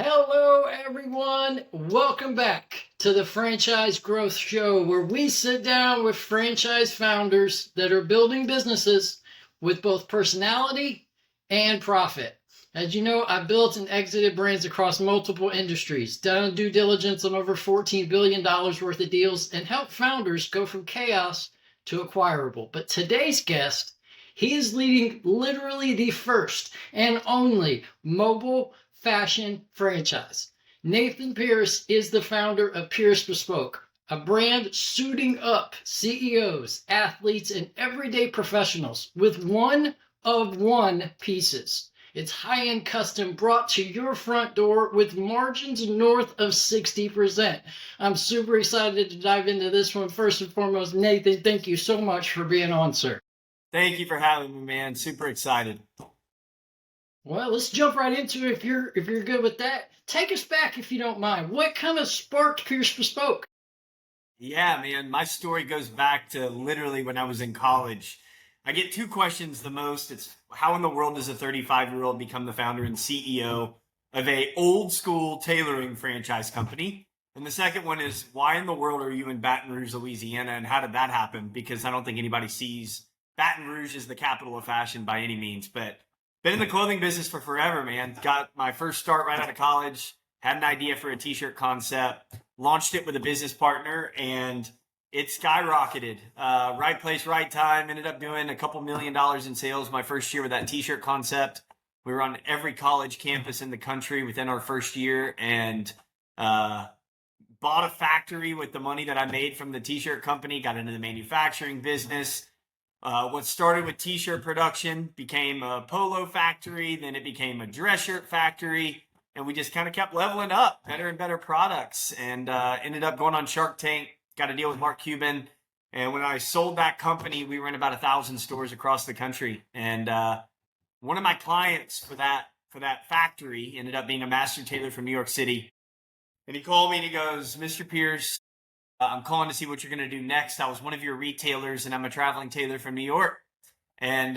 Hello, everyone. Welcome back to the Franchise Growth Show, where we sit down with franchise founders that are building businesses with both personality and profit. As you know, I've built and exited brands across multiple industries, done due diligence on over $14 billion worth of deals, and helped founders go from chaos to acquirable. But today's guest, he is leading literally the first and only mobile fashion franchise. Nathan Pearce is the founder of Pearce Bespoke, a brand suiting up CEOs, athletes, and everyday professionals with one-of-one pieces. It's high-end custom brought to your front door with margins north of 60%. I'm super excited to dive into this one. First and foremost, Nathan, thank you so much for being on, sir. Thank you for having me, man. Super excited. Well, let's jump right into it if you're good with that. Take us back if you don't mind. What kind of sparked Pearce Bespoke? Yeah, man. My story goes back to literally when I was in college. I get two questions the most. It's how in the world does a 35-year-old become the founder and CEO of a old school tailoring franchise company? And the second one is why in the world are you in Baton Rouge, Louisiana, and how did that happen? Because I don't think anybody sees Baton Rouge as the capital of fashion by any means, but been in the clothing business for forever, man. Got my first start right out of college, had an idea for a t-shirt concept, launched it with a business partner, and it skyrocketed. Right place, right time. Ended up doing a couple $1 million in sales my first year with that t-shirt concept. We were on every college campus in the country within our first year, and bought a factory with the money that I made from the t-shirt company, got into the manufacturing business. What started with t-shirt production became a polo factory, then it became a dress shirt factory, and we just kind of kept leveling up, better and better products, and ended up going on Shark Tank, got a deal with Mark Cuban, and when I sold that company, we were in about 1,000 stores across the country, and one of my clients for that factory ended up being a master tailor from New York City, and he called me and he goes, "Mr. Pearce, I'm calling to see what you're going to do next. I was one of your retailers and I'm a traveling tailor from New York and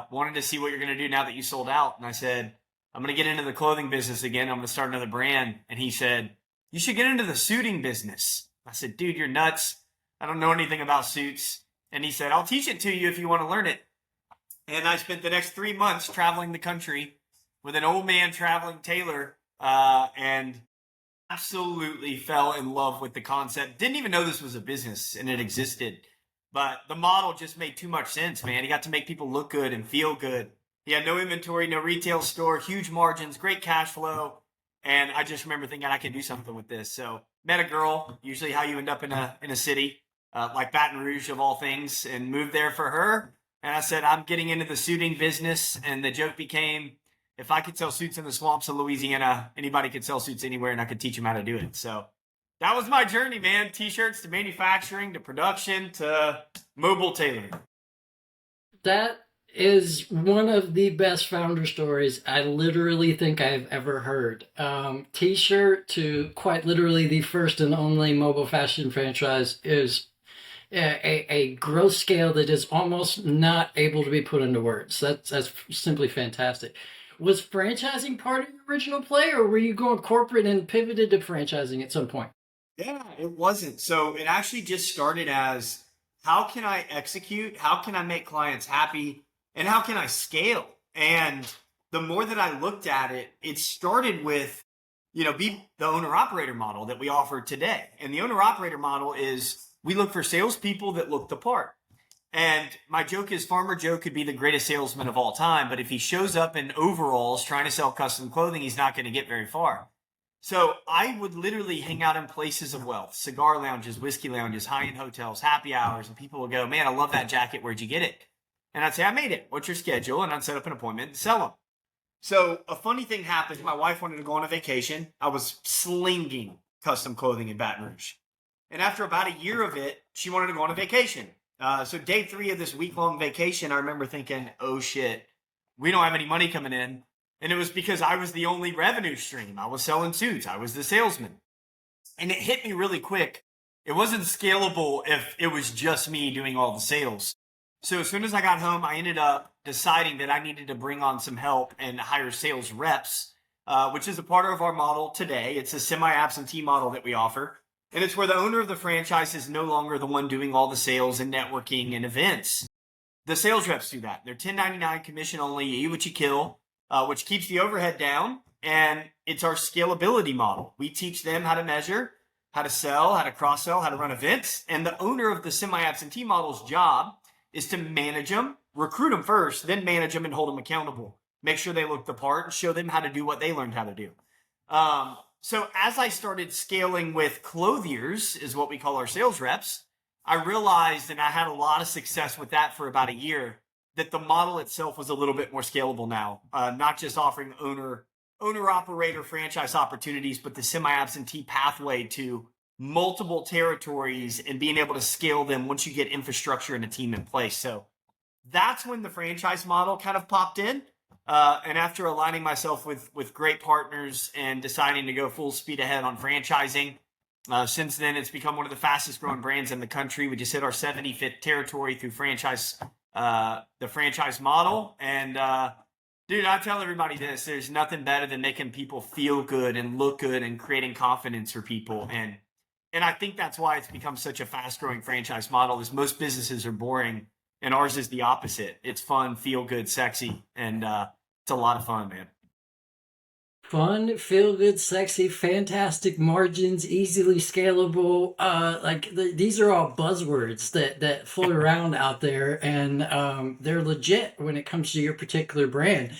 wanted to see what you're going to do now that you sold out." And I said, "I'm going to get into the clothing business again. I'm going to start another brand." And he said, "You should get into the suiting business." I said, "Dude, you're nuts. I don't know anything about suits." And he said, "I'll teach it to you if you want to learn it." And I spent the next 3 months traveling the country with an old man traveling tailor and absolutely fell in love with the concept. Didn't even know this was a business and it existed. But the model just made too much sense, man. He got to make people look good and feel good. He had no inventory, no retail store, huge margins, great cash flow. And I just remember thinking I could do something with this. So met a girl, usually how you end up in a city, like Baton Rouge of all things, and moved there for her. And I said, "I'm getting into the suiting business." And the joke became, if I could sell suits in the swamps of Louisiana, anybody could sell suits anywhere, and I could teach them how to do it. So that was my journey, man. T-shirts to manufacturing to production to mobile tailoring. That is one of the best founder stories I literally think I've ever heard. T-shirt to quite literally the first and only mobile fashion franchise is a growth scale that is almost not able to be put into words. That's simply fantastic. Was franchising part of your original play, or were you going corporate and pivoted to franchising at some point? Yeah, it wasn't. So it actually just started as how can I execute? How can I make clients happy? And how can I scale? And the more that I looked at it, it started with, be the owner operator model that we offer today. And the owner operator model is we look for salespeople that look the part. And my joke is Farmer Joe could be the greatest salesman of all time, but if he shows up in overalls trying to sell custom clothing, he's not going to get very far. So I would literally hang out in places of wealth, cigar lounges, whiskey lounges, high-end hotels, happy hours, and people would go, "Man, I love that jacket. Where'd you get it?" And I'd say, "I made it. What's your schedule?" And I'd set up an appointment and sell them. So a funny thing happened. My wife wanted to go on a vacation. I was slinging custom clothing in Baton Rouge. And after about a year of it, she wanted to go on a vacation. So day 3 of this week-long vacation, I remember thinking, oh shit, we don't have any money coming in. And it was because I was the only revenue stream. I was selling suits. I was the salesman. And it hit me really quick. It wasn't scalable if it was just me doing all the sales. So as soon as I got home, I ended up deciding that I needed to bring on some help and hire sales reps which is a part of our model today. It's a semi-absentee model that we offer. And it's where the owner of the franchise is no longer the one doing all the sales and networking and events. The sales reps do that. They're 1099 commission only, you eat what you kill, which keeps the overhead down. And it's our scalability model. We teach them how to measure, how to sell, how to cross-sell, how to run events. And the owner of the semi-absentee model's job is to manage them, recruit them first, then manage them and hold them accountable. Make sure they look the part and show them how to do what they learned how to do. So as I started scaling with clothiers, is what we call our sales reps, I realized, and I had a lot of success with that for about a year, that the model itself was a little bit more scalable now. Not just offering owner-operator franchise opportunities, but the semi-absentee pathway to multiple territories and being able to scale them once you get infrastructure and a team in place. So that's when the franchise model kind of popped in. And after aligning myself with great partners and deciding to go full speed ahead on franchising, since then it's become one of the fastest growing brands in the country. We just hit our 75th territory through the franchise model. And dude, I tell everybody this: there's nothing better than making people feel good and look good and creating confidence for people. And I think that's why it's become such a fast growing franchise model. Is most businesses are boring, and ours is the opposite. It's fun, feel good, sexy, and it's a lot of fun, man. Fun, feel good, sexy, fantastic margins, easily scalable. These are all buzzwords that float around out there, and they're legit when it comes to your particular brand.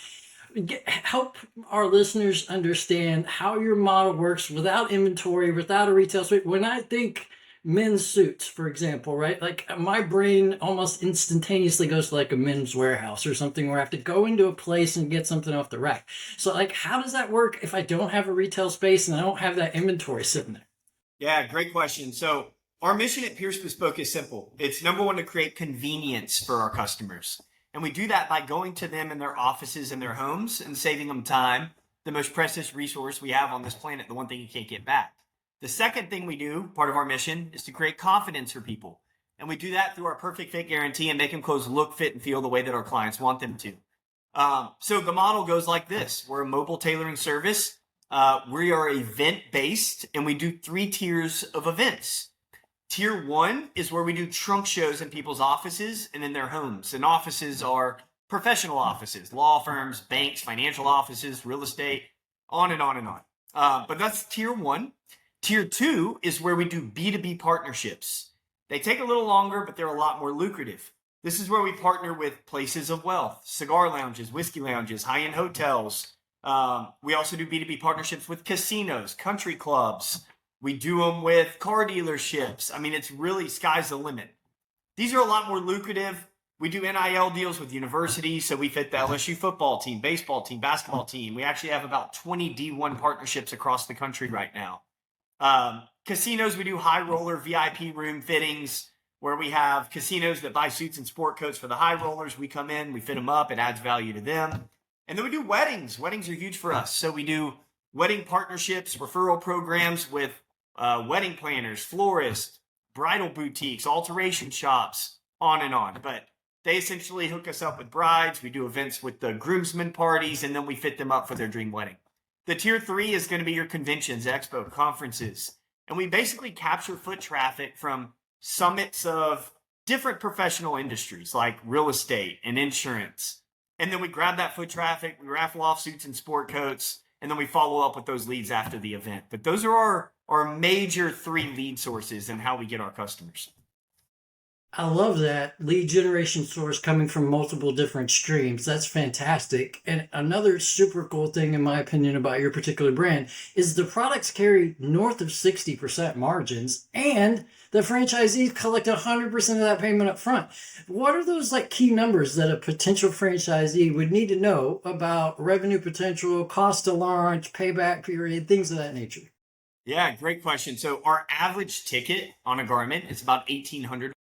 Help our listeners understand how your model works without inventory, without a retail space. When I think men's suits, for example, right? Like my brain almost instantaneously goes to like a men's warehouse or something where I have to go into a place and get something off the rack. So like, how does that work if I don't have a retail space and I don't have that inventory sitting there? Yeah, great question. So our mission at Pearce Bespoke is simple. It's number one, to create convenience for our customers. And we do that by going to them in their offices and their homes and saving them time, the most precious resource we have on this planet, the one thing you can't get back. The second thing we do, part of our mission, is to create confidence for people. And we do that through our perfect fit guarantee and making clothes look, fit, and feel the way that our clients want them to. So the model goes like this. We're a mobile tailoring service. We are event-based, and we do 3 tiers of events. Tier 1 is where we do trunk shows in people's offices and in their homes. And offices are professional offices, law firms, banks, financial offices, real estate, on and on and on. But that's Tier 1. Tier 2 is where we do B2B partnerships. They take a little longer, but they're a lot more lucrative. This is where we partner with places of wealth, cigar lounges, whiskey lounges, high-end hotels. We also do B2B partnerships with casinos, country clubs. We do them with car dealerships. I mean, it's really sky's the limit. These are a lot more lucrative. We do NIL deals with universities, so we fit the LSU football team, baseball team, basketball team. We actually have about 20 D1 partnerships across the country right now. Casinos, we do high roller VIP room fittings, where we have casinos that buy suits and sport coats for the high rollers. We come in, we fit them up, it adds value to them. And then we do weddings. Weddings are huge for us. So we do wedding partnerships, referral programs with wedding planners, florists, bridal boutiques, alteration shops, on and on. But they essentially hook us up with brides. We do events with the groomsmen parties, and then we fit them up for their dream wedding. The tier 3 is going to be your conventions, expo, conferences. And we basically capture foot traffic from summits of different professional industries like real estate and insurance. And then we grab that foot traffic, we raffle off suits and sport coats, and then we follow up with those leads after the event. But those are our major 3 lead sources and how we get our customers. I love that lead generation source coming from multiple different streams. That's fantastic. And another super cool thing, in my opinion, about your particular brand is the products carry north of 60% margins, and the franchisees collect 100% of that payment up front. What are those like key numbers that a potential franchisee would need to know about revenue potential, cost to launch, payback period, things of that nature? Yeah, great question. So our average ticket on a garment is about $1,800.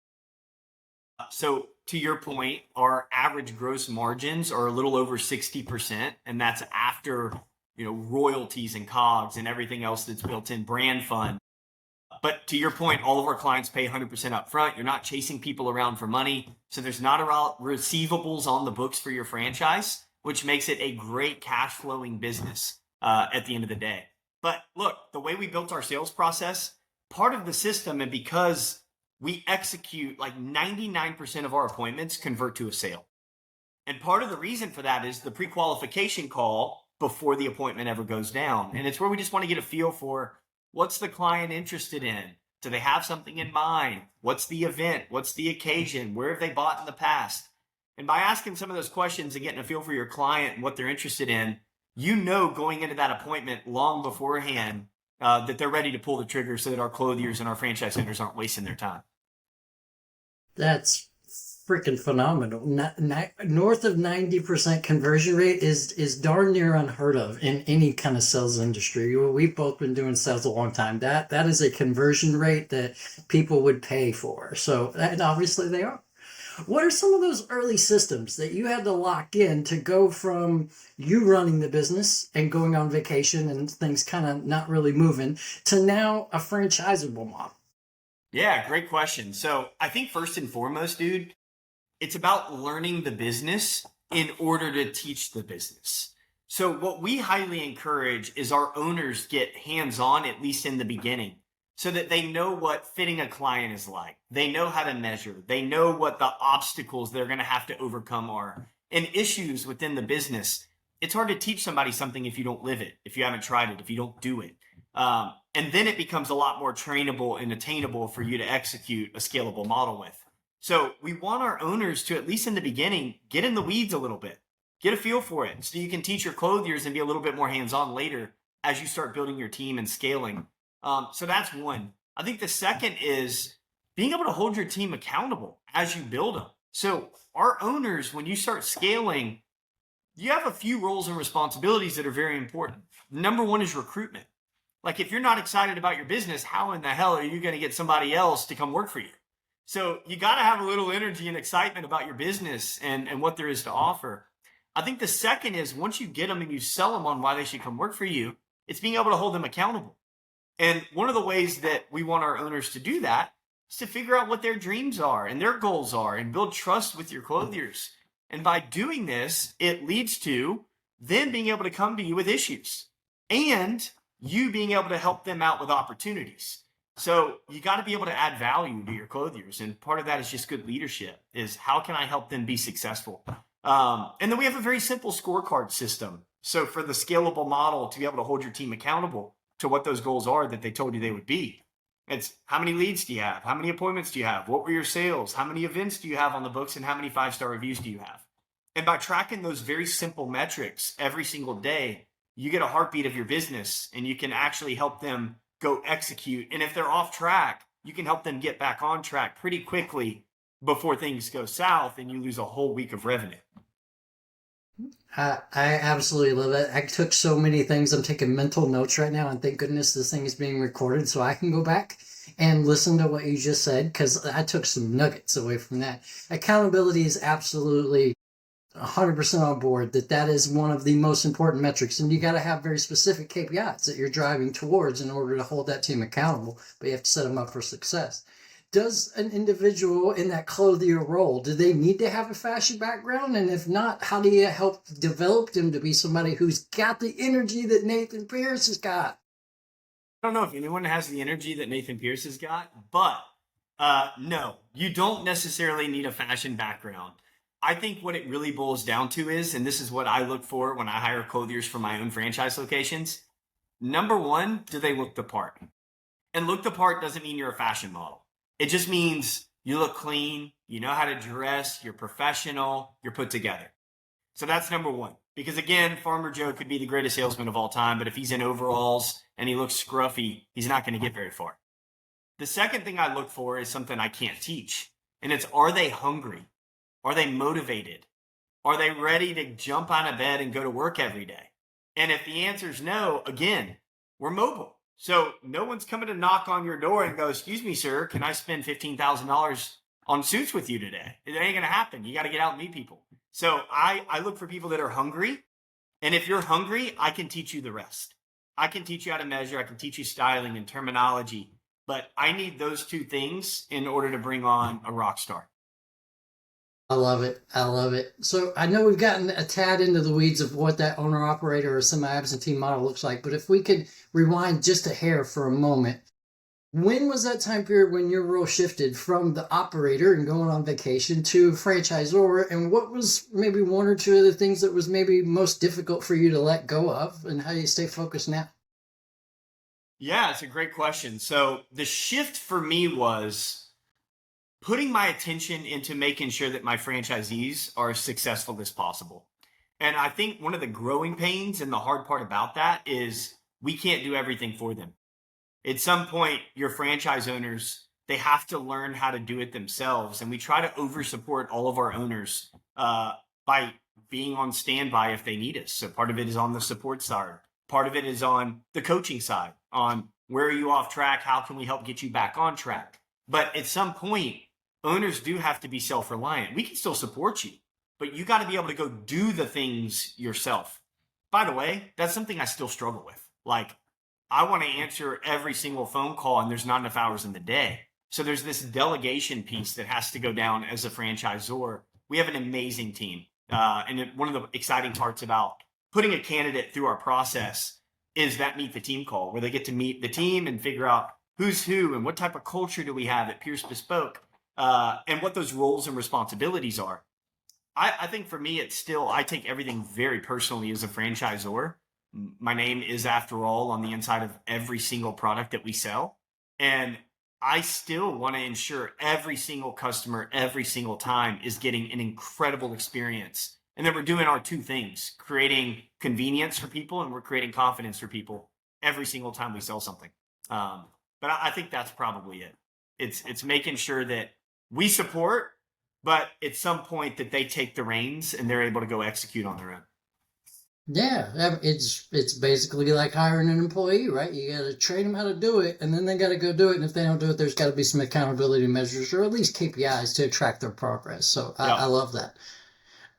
So to your point, our average gross margins are a little over 60%, and that's after, royalties and COGS and everything else that's built in, brand fund. But to your point, all of our clients pay 100% up front. You're not chasing people around for money. So there's not a lot receivables on the books for your franchise, which makes it a great cash flowing business. at the end of the day. But look, the way we built our sales process, part of the system, and because we execute like 99% of our appointments convert to a sale. And part of the reason for that is the pre-qualification call before the appointment ever goes down. And it's where we just want to get a feel for what's the client interested in? Do they have something in mind? What's the event? What's the occasion? Where have they bought in the past? And by asking some of those questions and getting a feel for your client and what they're interested in, you know, going into that appointment long beforehand that they're ready to pull the trigger so that our clothiers and our franchise owners aren't wasting their time. That's freaking phenomenal. North of 90% conversion rate is darn near unheard of in any kind of sales industry. We've both been doing sales a long time. That is a conversion rate that people would pay for. So, and obviously they are. What are some of those early systems that you had to lock in to go from you running the business and going on vacation and things kind of not really moving to now a franchisable model? Yeah, great question. So I think first and foremost, dude, it's about learning the business in order to teach the business. So what we highly encourage is our owners get hands-on, at least in the beginning, so that they know what fitting a client is like. They know how to measure. They know what the obstacles they're going to have to overcome are and issues within the business. It's hard to teach somebody something if you don't live it, if you haven't tried it, if you don't do it. And then it becomes a lot more trainable and attainable for you to execute a scalable model with. So we want our owners to, at least in the beginning, get in the weeds a little bit, get a feel for it so you can teach your clothiers and be a little bit more hands-on later as you start building your team and scaling. So that's one. I think the second is being able to hold your team accountable as you build them. So our owners, when you start scaling, you have a few roles and responsibilities that are very important. Number one is recruitment. Like if you're not excited about your business, how in the hell are you going to get somebody else to come work for you? So you got to have a little energy and excitement about your business and what there is to offer. I think the second is once you get them and you sell them on why they should come work for you, it's being able to hold them accountable. And one of the ways that we want our owners to do that is to figure out what their dreams are and their goals are and build trust with your clothiers. And by doing this, it leads to them being able to come to you with issues and you being able to help them out with opportunities. So you got to be able to add value to your clothiers. And part of that is just good leadership is how can I help them be successful? And then we have a very simple scorecard system. So for the scalable model to be able to hold your team accountable to what those goals are that they told you they would be. It's how many leads do you have? How many appointments do you have? What were your sales? How many events do you have on the books? And how many 5-star reviews do you have? And by tracking those very simple metrics every single day, you get a heartbeat of your business and you can actually help them go execute. And if they're off track, you can help them get back on track pretty quickly before things go south and you lose a whole week of revenue. I absolutely love it. I took so many things. I'm taking mental notes right now, and thank goodness this thing is being recorded so I can go back and listen to what you just said because I took some nuggets away from that. Accountability is absolutely 100% on board that is one of the most important metrics, and you got to have very specific KPIs that you're driving towards in order to hold that team accountable, but you have to set them up for success. Does an individual in that clothier role, do they need to have a fashion background? And if not, how do you help develop them to be somebody who's got the energy that Nathan Pearce has got? I don't know if anyone has the energy that Nathan Pearce has got, but no, you don't necessarily need a fashion background. I think what it really boils down to is, and this is what I look for when I hire clothiers for my own franchise locations. Number one, do they look the part? And look the part doesn't mean you're a fashion model. It just means you look clean, you know how to dress, you're professional, you're put together. So that's number one. Because again, Farmer Joe could be the greatest salesman of all time, but if he's in overalls and he looks scruffy, he's not going to get very far. The second thing I look for is something I can't teach. And it's, are they hungry? Are they motivated? Are they ready to jump out of bed and go to work every day? And if the answer is no, again, we're mobile. So no one's coming to knock on your door and go, excuse me, sir, can I spend $15,000 on suits with you today? It ain't going to happen. You got to get out and meet people. So I look for people that are hungry. And if you're hungry, I can teach you the rest. I can teach you how to measure. I can teach you styling and terminology. But I need those two things in order to bring on a rock star. I love it. I love it. So I know we've gotten a tad into the weeds of what that owner operator or semi absentee model looks like, but if we could rewind just a hair for a moment, when was that time period when your role shifted from the operator and going on vacation to franchisor? And what was maybe one or two of the things that was maybe most difficult for you to let go of, and how do you stay focused now? Yeah, it's a great question. So the shift for me was putting my attention into making sure that my franchisees are as successful as possible. And I think one of the growing pains and the hard part about that is we can't do everything for them. At some point, your franchise owners, they have to learn how to do it themselves. And we try to over support all of our owners by being on standby if they need us. So part of it is on the support side. Part of it is on the coaching side, on where are you off track? How can we help get you back on track? But at some point, owners do have to be self-reliant. We can still support you, but you got to be able to go do the things yourself. By the way, that's something I still struggle with. Like, I want to answer every single phone call and there's not enough hours in the day. So there's this delegation piece that has to go down as a franchisor. We have an amazing team. One of the exciting parts about putting a candidate through our process is that meet the team call where they get to meet the team and figure out who's who and what type of culture do we have at Pearce Bespoke, and what those roles and responsibilities are. I think for me, it's still, I take everything very personally as a franchisor. My name is, after all, on the inside of every single product that we sell. And I still want to ensure every single customer, every single time, is getting an incredible experience. And then we're doing our two things, creating convenience for people and we're creating confidence for people every single time we sell something. But I think that's probably it. It's making sure that we support, but at some point that they take the reins and they're able to go execute on their own. Yeah, it's basically like hiring an employee, right? You got to train them how to do it, and then they got to go do it. And if they don't do it, there's got to be some accountability measures or at least KPIs to track their progress. So I Yep. love that.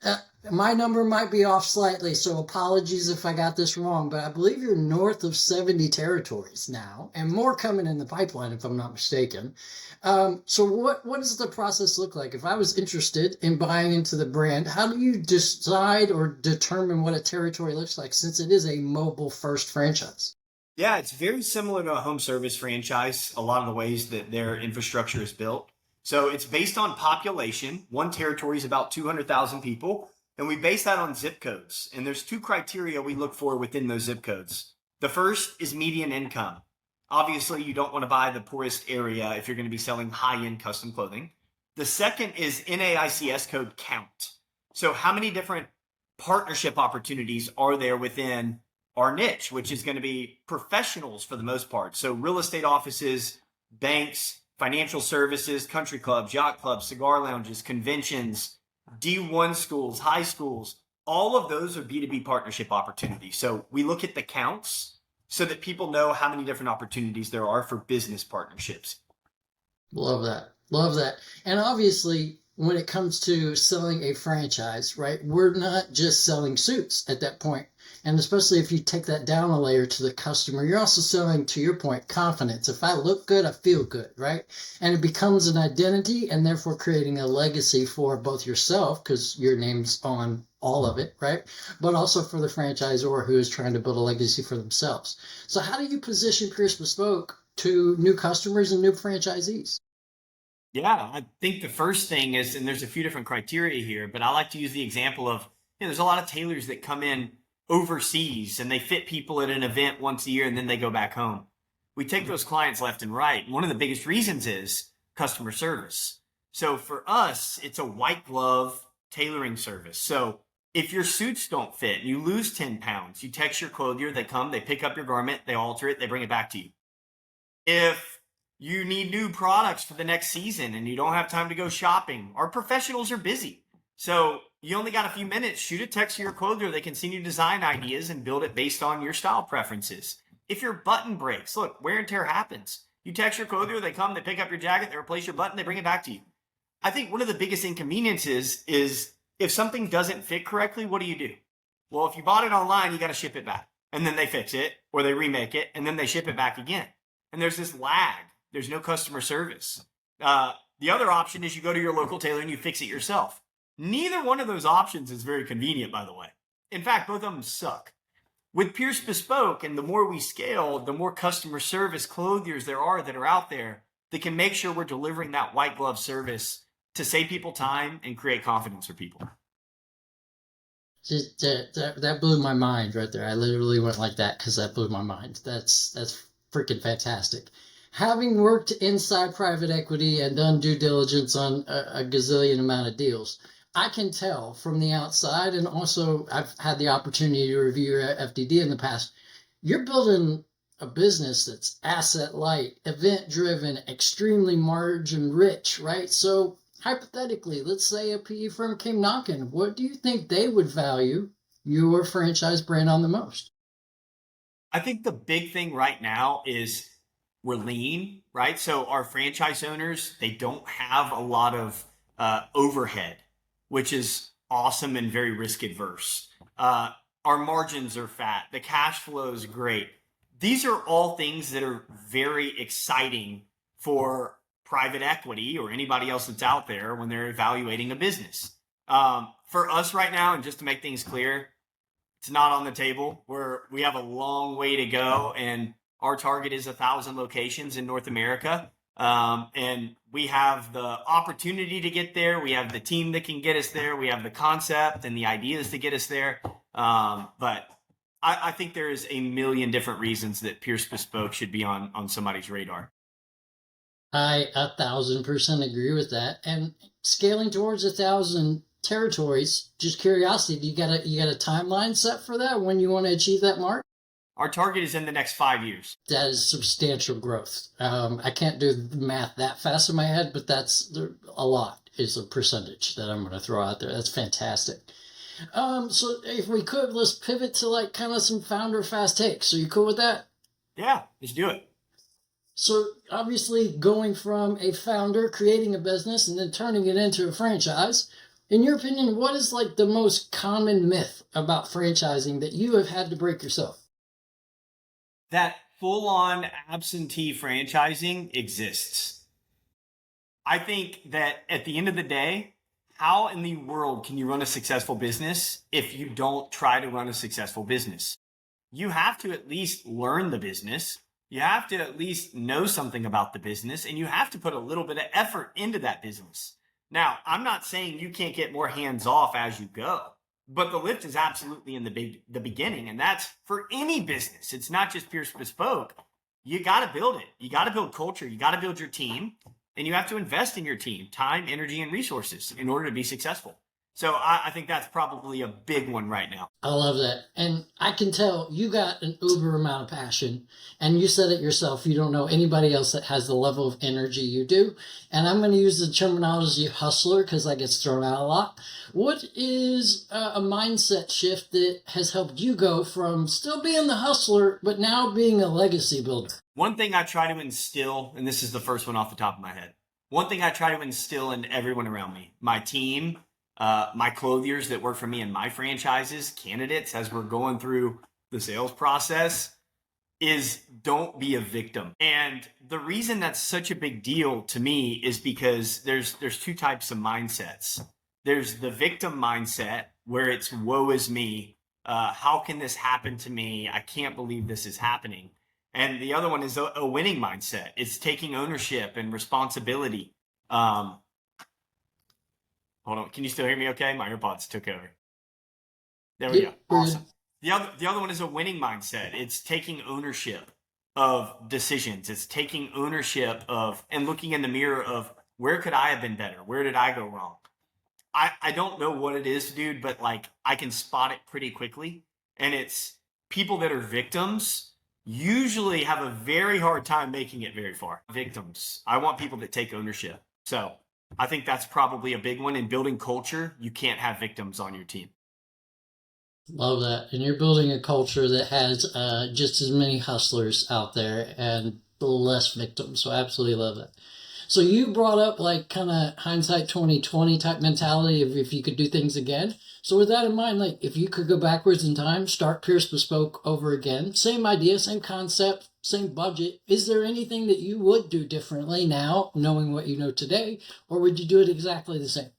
Uh, my number might be off slightly, so apologies if I got this wrong, but I believe you're north of 70 territories now, and more coming in the pipeline, if I'm not mistaken. So what does the process look like? If I was interested in buying into the brand, how do you decide or determine what a territory looks like since it is a mobile first franchise? Yeah, it's very similar to a home service franchise, a lot of the ways that their infrastructure is built. So it's based on population. One territory is about 200,000 people, and we base that on zip codes. And there's two criteria we look for within those zip codes. The first is median income. Obviously, you don't want to buy the poorest area if you're going to be selling high-end custom clothing. The second is NAICS code count. So how many different partnership opportunities are there within our niche, which is going to be professionals for the most part. So real estate offices, banks, financial services, country clubs, yacht clubs, cigar lounges, conventions, D1 schools, high schools, all of those are B2B partnership opportunities. So we look at the counts so that people know how many different opportunities there are for business partnerships. Love that. Love that. And obviously, when it comes to selling a franchise, right, we're not just selling suits at that point. And especially if you take that down a layer to the customer, you're also selling, to your point, confidence. If I look good, I feel good, right? And it becomes an identity and therefore creating a legacy for both yourself, because your name's on all of it, right? But also for the franchisor who is trying to build a legacy for themselves. So, how do you position Pierce Bespoke to new customers and new franchisees? Yeah, I think the first thing is, and there's a few different criteria here, but I like to use the example of, there's a lot of tailors that come in overseas and they fit people at an event once a year and then they go back home. We take those clients left and right. One of the biggest reasons is customer service. So for us, it's a white glove tailoring service. So if your suits don't fit and you lose 10 pounds, you text your clothier, they come, they pick up your garment, they alter it, they bring it back to you. If you need new products for the next season and you don't have time to go shopping, our professionals are busy. So you only got a few minutes, shoot a text to your clothier. They can send you design ideas and build it based on your style preferences. If your button breaks, look, wear and tear happens. You text your clothier, they come, they pick up your jacket, they replace your button, they bring it back to you. I think one of the biggest inconveniences is if something doesn't fit correctly, what do? Well, if you bought it online, you got to ship it back. And then they fix it or they remake it and then they ship it back again. And there's this lag. There's no customer service. The other option is you go to your local tailor and you fix it yourself. Neither one of those options is very convenient, by the way. In fact, both of them suck. With Pearce Bespoke, and the more we scale, the more customer service clothiers there are that are out there that can make sure we're delivering that white glove service to save people time and create confidence for people. Just, that blew my mind right there. I literally went like that because that blew my mind. That's freaking fantastic. Having worked inside private equity and done due diligence on a gazillion amount of deals, I can tell from the outside, and also I've had the opportunity to review your FDD in the past. You're building a business that's asset light, event driven, extremely margin rich, right? So hypothetically, let's say a PE firm came knocking. What do you think they would value your franchise brand on the most? I think the big thing right now is we're lean, right? So our franchise owners, they don't have a lot of overhead, which is awesome and very risk adverse. Our margins are fat. The cash flow is great. These are all things that are very exciting for private equity or anybody else that's out there when they're evaluating a business. For us right now, and just to make things clear, it's not on the table. We have a long way to go, and our target is 1,000 locations in North America. And we have the opportunity to get there. We have the team that can get us there. We have the concept and the ideas to get us there. But I think there is a million different reasons that Pearce Bespoke should be on somebody's radar. I 1,000% agree with that. And scaling towards 1,000 territories, just curiosity, you got a timeline set for that when you want to achieve that mark? Our target is in the next 5 years. That is substantial growth. I can't do the math that fast in my head, but that's a lot is a percentage that I'm going to throw out there. That's fantastic. So if we could, let's pivot to like kind of some founder fast takes. Are you cool with that? Yeah, let's do it. So obviously going from a founder creating a business and then turning it into a franchise, in your opinion, what is like the most common myth about franchising that you have had to break yourself? That full-on absentee franchising exists. I think that at the end of the day, how in the world can you run a successful business if you don't try to run a successful business? You have to at least learn the business. You have to at least know something about the business, and you have to put a little bit of effort into that business. Now, I'm not saying you can't get more hands off as you go, but the lift is absolutely in the beginning, and that's for any business. It's not just Pearce Bespoke. You got to build it. You got to build culture. You got to build your team, and you have to invest in your team, time, energy, and resources in order to be successful. So I think that's probably a big one right now. I love that. And I can tell you got an uber amount of passion. And you said it yourself. You don't know anybody else that has the level of energy you do. And I'm going to use the terminology hustler because that gets thrown out a lot. What is a mindset shift that has helped you go from still being the hustler, but now being a legacy builder? One thing I try to instill, and this is the first one off the top of my head. One thing I try to instill in everyone around me, my team, my clothiers that work for me in my franchises, candidates, as we're going through the sales process, is don't be a victim. And the reason that's such a big deal to me is because there's two types of mindsets. There's the victim mindset where it's woe is me. How can this happen to me? I can't believe this is happening. And the other one is a winning mindset. It's taking ownership and responsibility. Hold on. Can you still hear me okay? My AirPods took over. There we go. Awesome. The other one is a winning mindset. It's taking ownership of decisions. It's taking ownership of and looking in the mirror of where could I have been better? Where did I go wrong? I don't know what it is, dude, but like I can spot it pretty quickly. And it's people that are victims usually have a very hard time making it very far. Victims. I want people that take ownership. So I think that's probably a big one. In building culture, you can't have victims on your team. Love that. And you're building a culture that has just as many hustlers out there and less victims. So I absolutely love that. So you brought up like kind of hindsight 2020 type mentality of if you could do things again. So with that in mind, like if you could go backwards in time, start Pearce Bespoke over again, same idea, same concept, same budget, is there anything that you would do differently now, knowing what you know today, or would you do it exactly the same?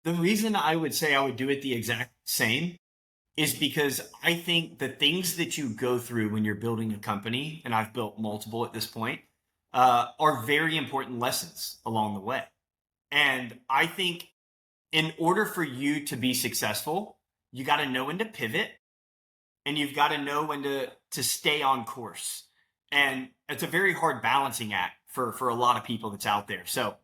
The reason I would say I would do it the exact same is because I think the things that you go through when you're building a company, and I've built multiple at this point, are very important lessons along the way. And I think in order for you to be successful, you got to know when to pivot and you've got to know when to stay on course. And it's a very hard balancing act for a lot of people that's out there. So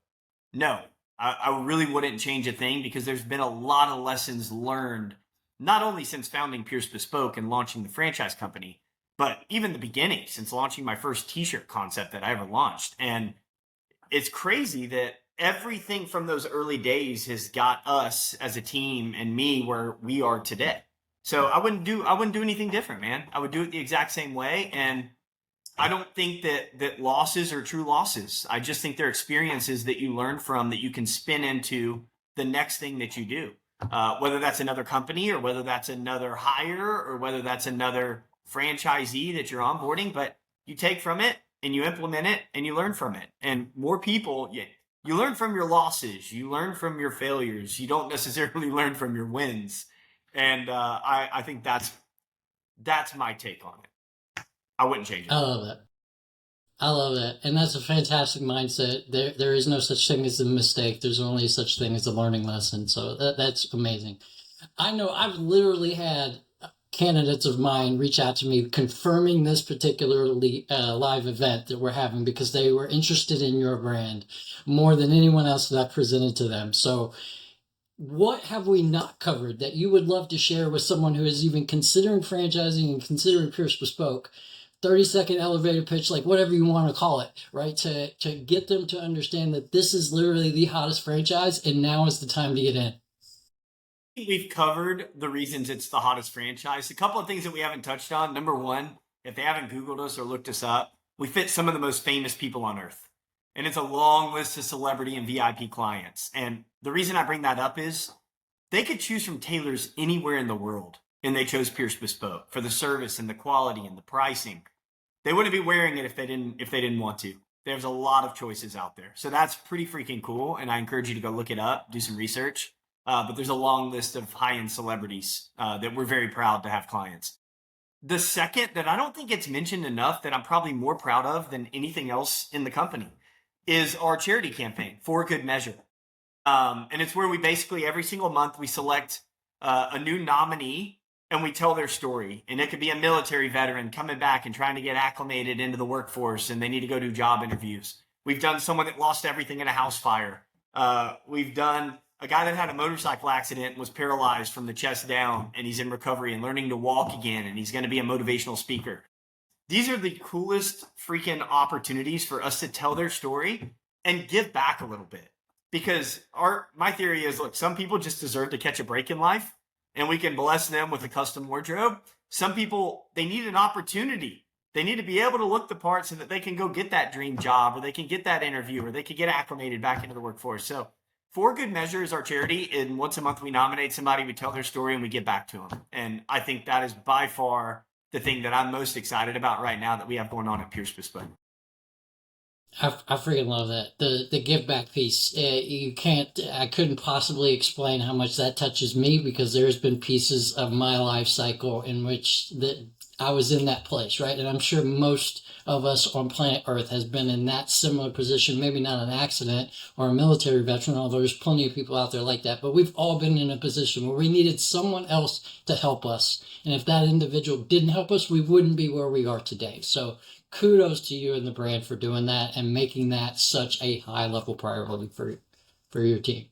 no, I really wouldn't change a thing because there's been a lot of lessons learned, not only since founding Pearce Bespoke and launching the franchise company, but even the beginning, since launching my first t-shirt concept that I ever launched. And it's crazy that everything from those early days has got us as a team and me where we are today. So I wouldn't do anything different, man. I would do it the exact same way. And I don't think that losses are true losses. I just think they're experiences that you learn from that you can spin into the next thing that you do. Whether that's another company or whether that's another hire or whether that's another franchisee that you're onboarding, but you take from it and you implement it and you learn from it. And more people, you learn from your losses, you learn from your failures. You don't necessarily learn from your wins. And I think that's my take on it. I wouldn't change it. I love that. I love that. And that's a fantastic mindset. There is no such thing as a mistake. There's only such thing as a learning lesson. So that's amazing. I know I've literally had candidates of mine reach out to me confirming this particular live event that we're having because they were interested in your brand more than anyone else that I presented to them. So what have we not covered that you would love to share with someone who is even considering franchising and considering Pearce Bespoke? 30-second elevator pitch, like whatever you want to call it, right? To get them to understand that this is literally the hottest franchise and now is the time to get in. We've covered the reasons it's the hottest franchise. A couple of things that we haven't touched on. Number one, if they haven't Googled us or looked us up, we fit some of the most famous people on earth. And it's a long list of celebrity and VIP clients. And the reason I bring that up is they could choose from tailors anywhere in the world. And they chose Pearce Bespoke for the service and the quality and the pricing. They wouldn't be wearing it if they didn't want to. There's a lot of choices out there. So that's pretty freaking cool. And I encourage you to go look it up, do some research. But there's a long list of high-end celebrities that we're very proud to have clients. The second that I don't think it's mentioned enough that I'm probably more proud of than anything else in the company is our charity campaign, For Good Measure. And it's where we basically every single month we select a new nominee and we tell their story. And it could be a military veteran coming back and trying to get acclimated into the workforce and they need to go do job interviews. We've done someone that lost everything in a house fire. We've done a guy that had a motorcycle accident and was paralyzed from the chest down and he's in recovery and learning to walk again and he's going to be a motivational speaker. These are the coolest freaking opportunities for us to tell their story and give back a little bit. Because my theory is, look, some people just deserve to catch a break in life and we can bless them with a custom wardrobe. Some people, they need an opportunity. They need to be able to look the part so that they can go get that dream job or they can get that interview or they can get acclimated back into the workforce. So For Good Measure is our charity. And once a month we nominate somebody, we tell their story and we give back to them. And I think that is by far the thing that I'm most excited about right now that we have going on at Pearce Bespoke. I freaking love that. The give back piece. I couldn't possibly explain how much that touches me because there's been pieces of my life cycle in which I was in that place, right? And I'm sure most of us on planet Earth has been in that similar position, maybe not an accident or a military veteran, although there's plenty of people out there like that. But we've all been in a position where we needed someone else to help us. And if that individual didn't help us, we wouldn't be where we are today. So kudos to you and the brand for doing that and making that such a high level priority for your team.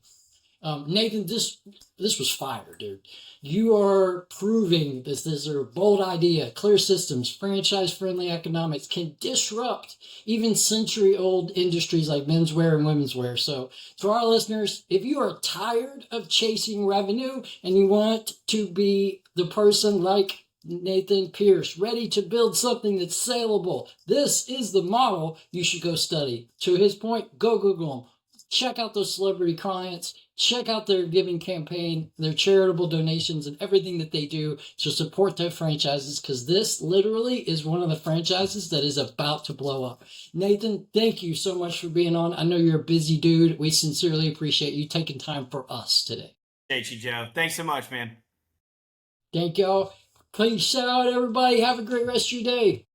Nathan, this was fire, dude. You are proving this is a bold idea. Clear systems, franchise-friendly economics can disrupt even century-old industries like menswear and womenswear. So to our listeners, if you are tired of chasing revenue and you want to be the person like Nathan Pearce, ready to build something that's saleable, this is the model you should go study. To his point, go Google them. Check out those celebrity clients. Check out their giving campaign, their charitable donations, and everything that they do to support their franchises, because this literally is one of the franchises that is about to blow up. Nathan, thank you so much for being on. I know you're a busy dude. We sincerely appreciate you taking time for us today. Appreciate you, Joe. Thanks so much, man. Thank y'all. Please shout out, everybody. Have a great rest of your day.